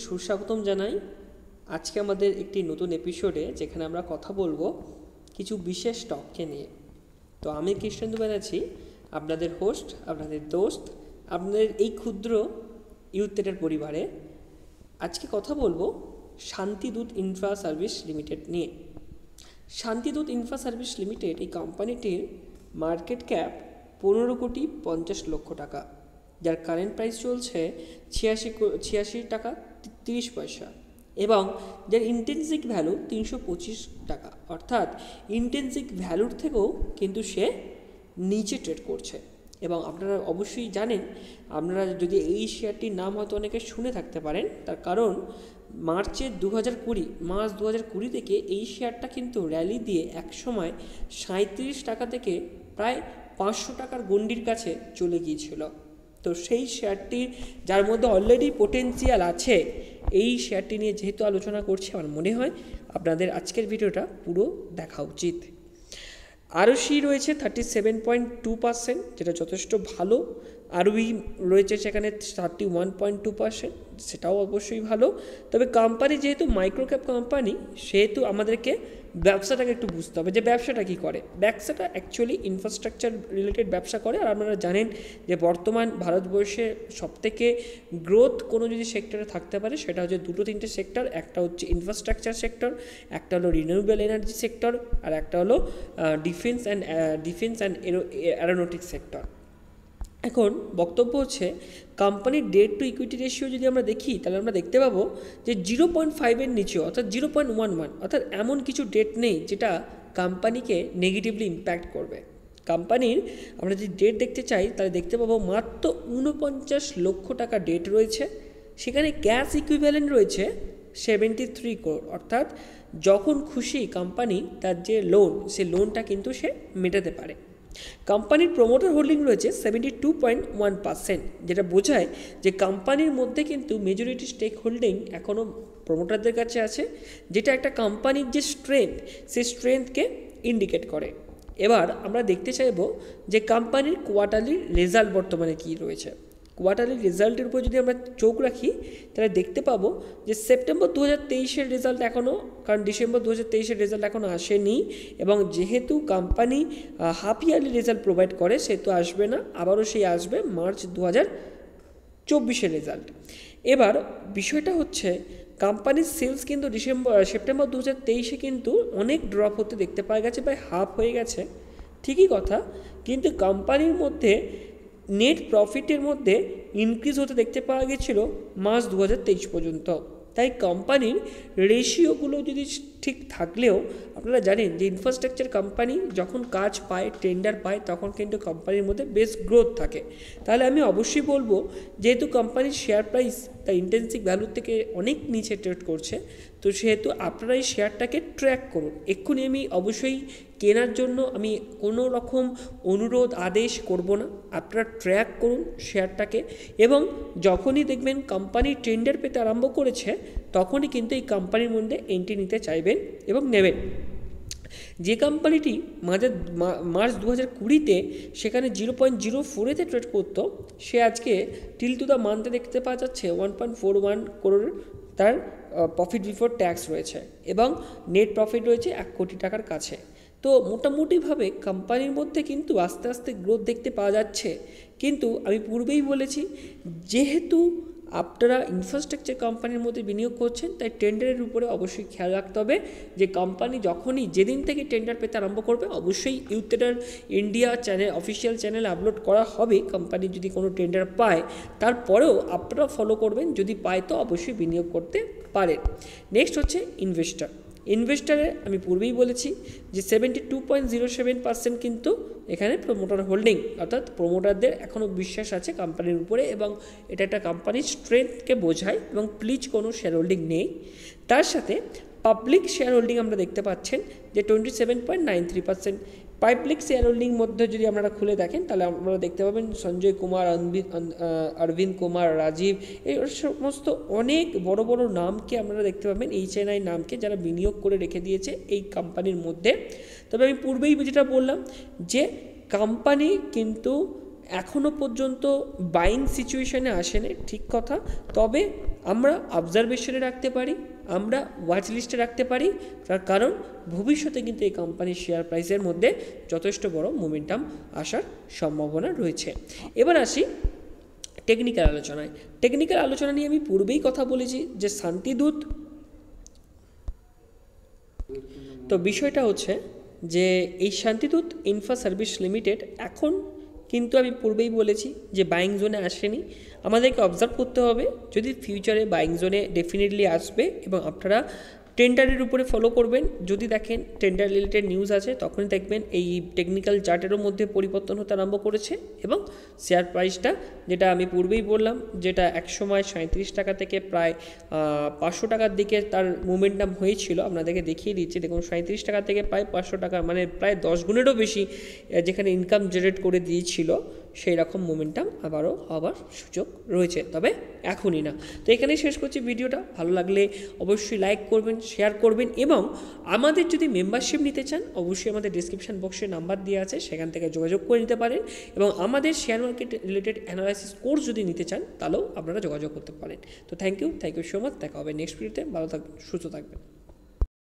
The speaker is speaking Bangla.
সুস্বাগতম জানাই আজকে আমাদের একটি নতুন এপিসোডে, যেখানে আমরা কথা বলবো কিছু বিশেষ স্টককে নিয়ে। তো আমি কৃষ্ণেন্দু ব্যানার্জি, আপনাদের হোস্ট, আপনাদের দোস্ত, আপনাদের এই ক্ষুদ্র ইউথ ট্রেডার পরিবারে। আজকে কথা বলবো শান্তিদূত ইনফ্রা সার্ভিস লিমিটেড নিয়ে। শান্তিদূত ইনফ্রা সার্ভিস লিমিটেড এই কোম্পানিটির মার্কেট ক্যাপ 15,50,00,000 টাকা, যার কারেন্ট প্রাইস চলছে 86 টাকা 30 পয়সা, এবং যার ইন্টেন্সিক ভ্যালু 325 টাকা। অর্থাৎ ইন্টেন্সিক ভ্যালুর থেকেও কিন্তু সে নিচে ট্রেড করছে। এবং আপনারা অবশ্যই জানেন, আপনারা যদি এই শেয়ারটির নাম হয়তো অনেকে শুনে থাকতে পারেন, তার কারণ মার্চ 2020 থেকে এই শেয়ারটা কিন্তু র্যালি দিয়ে একসময় 37 টাকা থেকে প্রায় 500 টাকার গণ্ডির কাছে চলে গিয়েছিল। তো সেই শেয়ারটির, যার মধ্যে অলরেডি পোটেন্সিয়াল আছে, এই শেয়ারটি নিয়ে যেহেতু আলোচনা করছি, আমার মনে হয় আপনাদের আজকের ভিডিওটা পুরো দেখা উচিত। আরওসি রয়েছে 37.2%, যেটা যথেষ্ট ভালো। আরওই রয়েছে সেখানে 31.2%, সেটাও অবশ্যই ভালো। তবে কোম্পানি যেহেতু মাইক্রোক্যাপ কোম্পানি, সেহেতু আমাদেরকে ব্যবসাটাকে একটু বুঝতে হবে যে ব্যবসাটা কী করে। ব্যবসাটা অ্যাকচুয়ালি ইনফ্রাস্ট্রাকচার রিলেটেড ব্যবসা করে। আর আপনারা জানেন যে বর্তমান ভারতবর্ষে সবথেকে গ্রোথ কোনো যদি সেক্টরে থাকতে পারে, সেটা হচ্ছে 2-3টে সেক্টর। একটা হচ্ছে ইনফ্রাস্ট্রাকচার সেক্টর, একটা হলো রিনিউয়েবল এনার্জি সেক্টর, আর একটা হলো ডিফেন্স অ্যান্ড অ্যারোনটিক্স সেক্টর। এখন বক্তব্য হচ্ছে, কোম্পানির ডেট টু ইকুইটি রেশিও যদি আমরা দেখি, তাহলে আমরা দেখতে পাবো যে 0.5-এর নিচেও, অর্থাৎ 0.11, অর্থাৎ এমন কিছু ডেট নেই যেটা কোম্পানিকে নেগেটিভলি ইম্প্যাক্ট করবে। কোম্পানির আমরা যদি ডেট দেখতে চাই, তাহলে দেখতে পাবো মাত্র 49 লক্ষ টাকা ডেট রয়েছে। সেখানে ক্যাশ ইকুইভ্যালেন্ট রয়েছে 73 crore, অর্থাৎ যখন খুশি কোম্পানি তার যে লোন, সে লোনটা কিন্তু সে মেটাতে পারে। কোম্পানির প্রমোটার হোল্ডিং রয়েছে 72.1%, যেটা বোঝায় যে কোম্পানির মধ্যে কিন্তু মেজরিটি স্টেক হোল্ডিং এখনও প্রমোটারদের কাছে আছে, যেটা একটা কোম্পানির যে স্ট্রেংথ, সেই স্ট্রেংথকে ইন্ডিকেট করে। এবার আমরা দেখতে চাইব যে কোম্পানির কোয়ার্টারলি রেজাল্ট বর্তমানে কী রয়েছে। কোয়ার্টারলি রেজাল্টের উপর যদি আমরা চোখ রাখি, তাহলে দেখতে পাবো যে সেপ্টেম্বর 2023-এর রেজাল্ট এখনও, কারণ ডিসেম্বর 2023-এর রেজাল্ট এখনও আসেনি, এবং যেহেতু company half yearly result provide করে, সেহেতু আসবে না, আবারও সেই আসবে মার্চ 2024-এর রেজাল্ট। এবার বিষয়টা হচ্ছে, কোম্পানির সেলস কিন্তু সেপ্টেম্বর 2023-এ কিন্তু অনেক ড্রপ হতে দেখতে পাওয়া গেছে, প্রায় হাফ হয়ে গেছে, ঠিকই কথা। কিন্তু কোম্পানির মধ্যে নেট প্রফিটের মধ্যে ইনক্রিজ হতে দেখতে পাওয়া গেছিলো মার্চ 2023 পর্যন্ত। তাই কোম্পানির রেশিওগুলো যদি ঠিক থাকলেও, আপনারা জানেন যে ইনফ্রাস্ট্রাকচার কোম্পানি যখন কাজ পায়, টেন্ডার পায়, তখন কিন্তু কোম্পানির মধ্যে বেশ গ্রোথ থাকে। তাহলে আমি অবশ্যই বলবো, যেহেতু কোম্পানির শেয়ার প্রাইস তার ইন্টেন্সিক ভ্যালুর থেকে অনেক নিচে ট্রেড করছে, তো সেহেতু আপনারা এই শেয়ারটাকে ট্র্যাক করুন। এক্ষুনি আমি অবশ্যই কেনার জন্য আমি কোনো রকম অনুরোধ আদেশ করব না, আপনারা ট্র্যাক করুন শেয়ারটাকে, এবং যখনই দেখবেন কোম্পানি টেন্ডার পেতে আরম্ভ করেছে, তখনই কিন্তু এই কোম্পানির মধ্যে এন্ট্রি নিতে চাইবেন এবং নেবেন। যে কোম্পানিটি মার্চ 2020-তে সেখানে 0.04-তে ট্রেড করতো, সে আজকে টিল টু দ্য মান্থে দেখতে পাওয়া যাচ্ছে 1.41 crore তার প্রফিট বিফোর ট্যাক্স রয়েছে, এবং নেট প্রফিট রয়েছে 1 কোটি টাকার কাছে। তো মোটামুটিভাবে কোম্পানির মধ্যে কিন্তু আস্তে আস্তে গ্রোথ দেখতে পাওয়া যাচ্ছে। কিন্তু আমি পূর্বেই বলেছি, যেহেতু আপনারা ইনফ্রাস্ট্রাকচার কোম্পানির মধ্যে বিনিয়োগ করছেন, তাই টেন্ডারের উপরে অবশ্যই খেয়াল রাখতে হবে যে কোম্পানি যেদিন থেকে টেন্ডার পেতে আরম্ভ করবে, অবশ্যই youth trader India channel, official চ্যানেলে আপলোড করা হবে। কোম্পানি যদি কোনো টেন্ডার পায়, তারপরেও আপনারা ফলো করবেন, যদি পায় তো অবশ্যই বিনিয়োগ করতে পারেন। নেক্সট হচ্ছে ইনভেস্টারে আমি পূর্বেই বলেছি যে 72.07% কিন্তু এখানে প্রমোটার হোল্ডিং, অর্থাৎ প্রমোটারদের এখনও বিশ্বাস আছে কোম্পানির উপরে, এবং এটা একটা কোম্পানির স্ট্রেংথকে বোঝায়, এবং প্লিজ কোনো শেয়ার হোল্ডিং নেই। তার সাথে পাবলিক শেয়ার হোল্ডিং আমরা দেখতে পাচ্ছেন যে 27.93%। পাবলিক শেয়ার হোল্ডিং মধ্যে যদি আপনারা খুলে দেখেন, তাহলে আপনারা দেখতে পাবেন সঞ্জয় কুমার, অরবিন্দ কুমার, রাজীব, এই সমস্ত অনেক বড় বড় নামকে আপনারা দেখতে পাবেন, HNI নামকে, যারা বিনিয়োগ করে রেখে দিয়েছে এই কোম্পানির মধ্যে। তবে আমি পূর্বেই যেটা বললাম যে কোম্পানি কিন্তু এখনও পর্যন্ত বাইং সিচুয়েশানে আসেনি, ঠিক কথা। তবে আমরা অবজারভেশনে রাখতে পারি, আমরা ওয়াচ লিস্টে রাখতে পারি, তার কারণ ভবিষ্যতে কিন্তু এই কোম্পানির শেয়ার প্রাইসের মধ্যে যথেষ্ট বড় মোমেন্টাম আসার সম্ভাবনা রয়েছে। এবার আসি টেকনিক্যাল আলোচনায়। টেকনিক্যাল আলোচনা নিয়ে আমি পূর্বেই কথা বলেছি যে শান্তিদূত, তো বিষয়টা হচ্ছে যে এই শান্তিদূত ইনফ্রা সার্ভিস লিমিটেড এখন কিন্তু আমি পূর্বেই বলেছি যে বাইং জোনে আসেনি, আমাদেরকে অবজার্ভ করতে হবে, যদি ফিউচারে বাইং জোনে ডেফিনেটলি আসবে এবং আপনারা টেন্ডারের উপরে ফলো করবেন। যদি দেখেন টেন্ডার রিলেটেড নিউজ আছে তখনই দেখবেন এই টেকনিক্যাল চার্টেরও মধ্যে পরিবর্তন হতে আরম্ভ করেছে এবং শেয়ার প্রাইসটা, যেটা আমি পূর্বেই বললাম, যেটা একসময় 37 টাকা থেকে প্রায় 500 টাকার দিকে তার মোমেন্টাম হয়েছিল, আপনাদেরকে দেখিয়ে দিচ্ছি। দেখুন 37 টাকা থেকে প্রায় 500 টাকা, মানে প্রায় 10 গুণেরও বেশি যেখানে ইনকাম জেনারেট করে দিয়েছিল, সেই রকম মোমেন্টাম আবারও হওয়ার সুযোগ রয়েছে, তবে এখনই না। তো এখানেই শেষ করছি ভিডিওটা। ভালো লাগলে অবশ্যই লাইক করবেন, শেয়ার করবেন এবং আমাদের যদি মেম্বারশিপ নিতে চান অবশ্যই আমাদের ডিসক্রিপশন বক্সে নাম্বার দেওয়া আছে, সেখান থেকে যোগাযোগ করে নিতে পারেন এবং আমাদের share market related analysis course যদি নিতে চান তাহলেও আপনারা যোগাযোগ করতে পারেন। তো থ্যাংক ইউ সো মাচ। দেখা হবে নেক্সট ভিডিওতে। ভালো থাকবেন, সুস্থ থাকবেন।